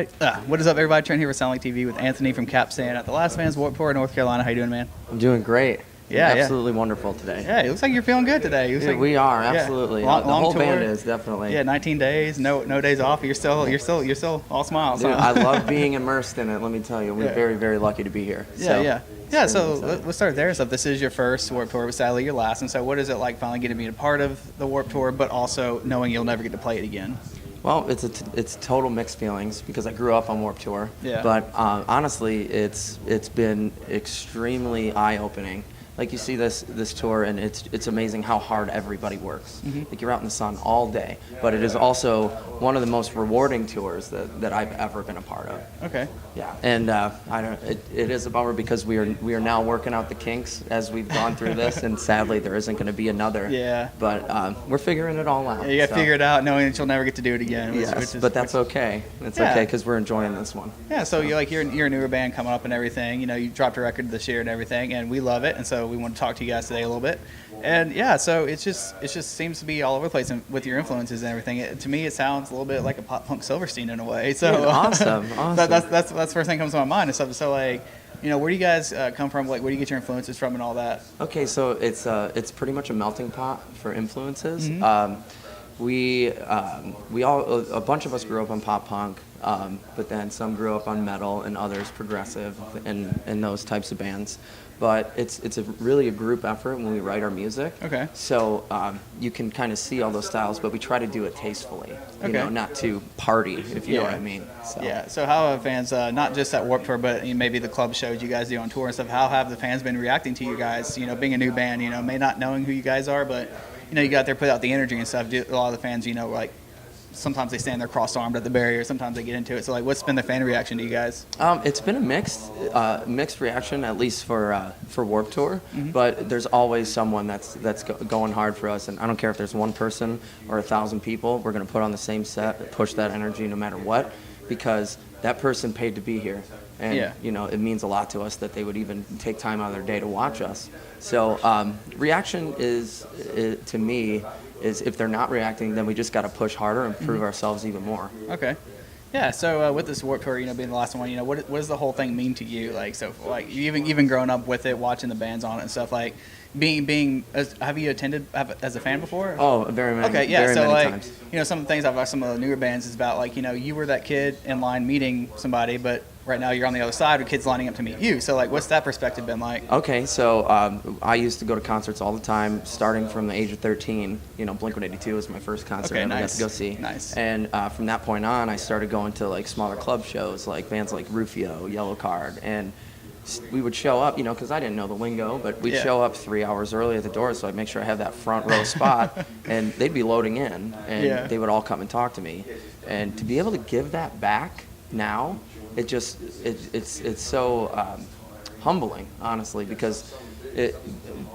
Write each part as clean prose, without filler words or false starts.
everybody? What is up, everybody? Trent here with Soundlink TV with Anthony from Capstan at the Last Man's Warped Tour in North Carolina. How you doing, man? I'm doing great. Yeah, absolutely wonderful today. Yeah, it looks like you're feeling good today. Like, we are absolutely. Yeah. The whole tour. band is definitely. Yeah, 19 days, no days off. You're still all smiles. Dude, huh? I love being immersed in it. Let me tell you, we're very, very lucky to be here. Yeah. So let's start there. So this is your first Warped Tour, but sadly your last. And so what is it like finally getting to be a part of the Warped Tour, but also knowing you'll never get to play it again? Well, it's total mixed feelings because I grew up on Warped Tour. Yeah. But honestly, it's been extremely eye-opening. Like, you see this tour, and it's amazing how hard everybody works. Mm-hmm. Like, you're out in the sun all day, but it is also one of the most rewarding tours that I've ever been a part of. Okay. Yeah, and it is a bummer because we are now working out the kinks as we've gone through this, and sadly there isn't going to be another. Yeah. But we're figuring it all out. Yeah, you got to figure it out, knowing that you'll never get to do it again. But that's okay. It's okay because we're enjoying this one. Yeah. So you're a newer band coming up and everything. You know, you dropped a record this year and everything, and we love it. And so we want to talk to you guys today a little bit. And yeah, so it just seems to be all over the place with your influences and everything. To me, it sounds a little bit like a pop punk Silverstein in a way. So dude, awesome. That's the first thing that comes to my mind and stuff. So like, you know, where do you guys come from? Like, where do you get your influences from and all that? Okay, so it's pretty much a melting pot for influences. Mm-hmm. A bunch of us grew up on pop punk, but then some grew up on metal and others progressive and those types of bands. But it's really a group effort when we write our music. Okay. So you can kind of see all those styles, but we try to do it tastefully. You know, not to party, if you know what I mean. So. Yeah. So how have fans, not just at Warped Tour, but maybe the club shows you guys do on tour and stuff, how have the fans been reacting to you guys? You know, being a new band, you know, may not knowing who you guys are, but you know, you got there, put out the energy and stuff. A lot of the fans, you know, like, sometimes they stand there cross-armed at the barrier. Sometimes they get into it. So, like, what's been the fan reaction to you guys? It's been a mixed reaction, at least for Warped Tour. Mm-hmm. But there's always someone that's going hard for us. And I don't care if there's one person or 1,000 people. We're going to put on the same set, push that energy no matter what, because that person paid to be here. And, you know, it means a lot to us that they would even take time out of their day to watch us. So reaction to me, is if they're not reacting, then we just got to push harder and prove ourselves even more. Okay. Yeah, so with this Warped Tour, you know, being the last one, you know, what does the whole thing mean to you? Like, so, like, even growing up with it, watching the bands on it and stuff, like, have you attended as a fan before? Oh, very many. Okay, yeah, so, like, times. You know, some of the things I've watched some of the newer bands is about, like, you know, you were that kid in line meeting somebody, but right now you're on the other side with kids lining up to meet you. So, like, what's that perspective been like? Okay, so I used to go to concerts all the time, starting from the age of 13. You know, Blink-182 was my first concert I got to go see. Nice. And from that point on, I started going to, like, smaller club shows, like bands like Rufio, Yellow Card, and we would show up, you know, because I didn't know the lingo, but we'd show up 3 hours early at the door, so I'd make sure I had that front row spot, and they'd be loading in, and they would all come and talk to me. And to be able to give that back now, it's so humbling, honestly, because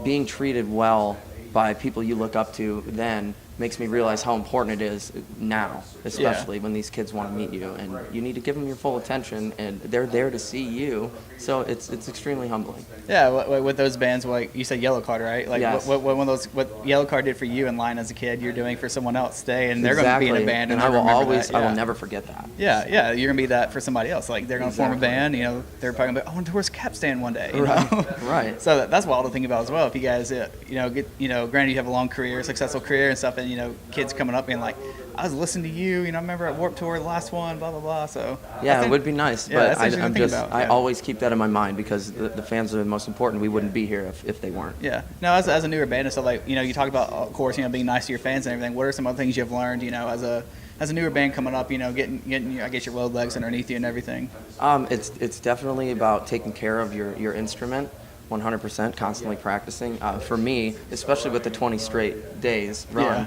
being treated well by people you look up to then makes me realize how important it is now, especially when these kids want to meet you, and you need to give them your full attention, and they're there to see you. So it's extremely humbling. Yeah, with those bands, like you said, Yellow Card, right? Like what Yellow Card did for you in line as a kid, you're doing for someone else today, and they're going to be in a band, and I will never forget that. Yeah, you're going to be that for somebody else. Like they're going to form a band, you know, they're probably going to be, I want to tour Capstan one day, you know? Right. So that's wild to think about as well. If you guys, granted you have a long career, successful career and stuff, and you know, kids coming up being like, I was listening to you, you know, I remember at Warped Tour, the last one, blah, blah, blah. So yeah, it would be nice, but I I always keep that in my mind because the fans are the most important. We wouldn't be here if they weren't. Yeah. Now, as a newer band and stuff, like, you know, you talk about, of course, you know, being nice to your fans and everything. What are some other things you've learned, you know, as a newer band coming up, you know, getting I guess your load legs underneath you and everything? It's definitely about taking care of your instrument. 100%, constantly practicing. For me, especially with the 20 straight days run,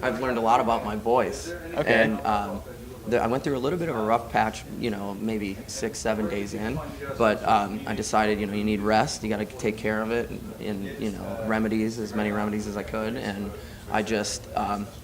I've learned a lot about my voice. Okay. And I went through a little bit of a rough patch, you know, maybe 6-7 days in, but I decided, you know, you need rest, you got to take care of it, and you know, as many remedies as I could, and I just,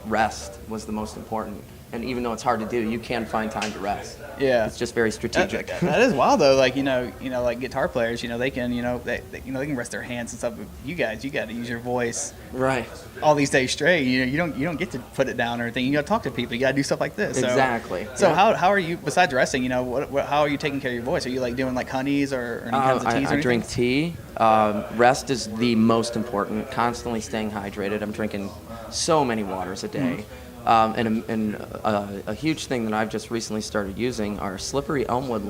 rest was the most important And even though it's hard to do, you can find time to rest. Yeah. It's just very strategic. That is wild though. Like like guitar players, they can they can rest their hands and stuff. But you guys, you got to use your voice Right. all these days straight. You don't get to put it down or anything. You got to talk to people. You got to do stuff like this. Exactly. So Yeah. how are you, besides resting? How are you taking care of your voice? Are you like doing like honeys or any kinds of teas? I drink tea. Rest is the most important. Constantly staying hydrated. I'm drinking so many waters a day. And a huge thing that I've just recently started using are slippery elmwood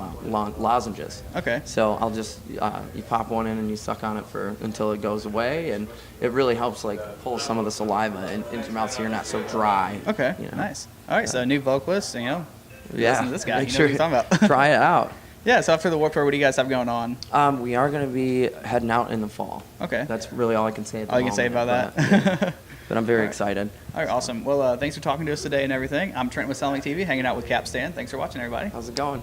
lozenges. Okay. So I'll just you pop one in and you suck on it until it goes away, and it really helps like pull some of the saliva into your mouth so you're not so dry. Okay. Nice. All right. So new vocalist. Yeah. Listen to this guy. Make He knows sure what he's talking about. try it out. Yeah. So after the Warped Tour, what do you guys have going on? We are going to be heading out in the fall. Okay. That's really all I can say at the All you can moment, say about but, that. yeah. But I'm very excited. All right, awesome. Well, thanks for talking to us today and everything. I'm Trent with Soundlink TV, hanging out with Capstan. Thanks for watching, everybody. How's it going?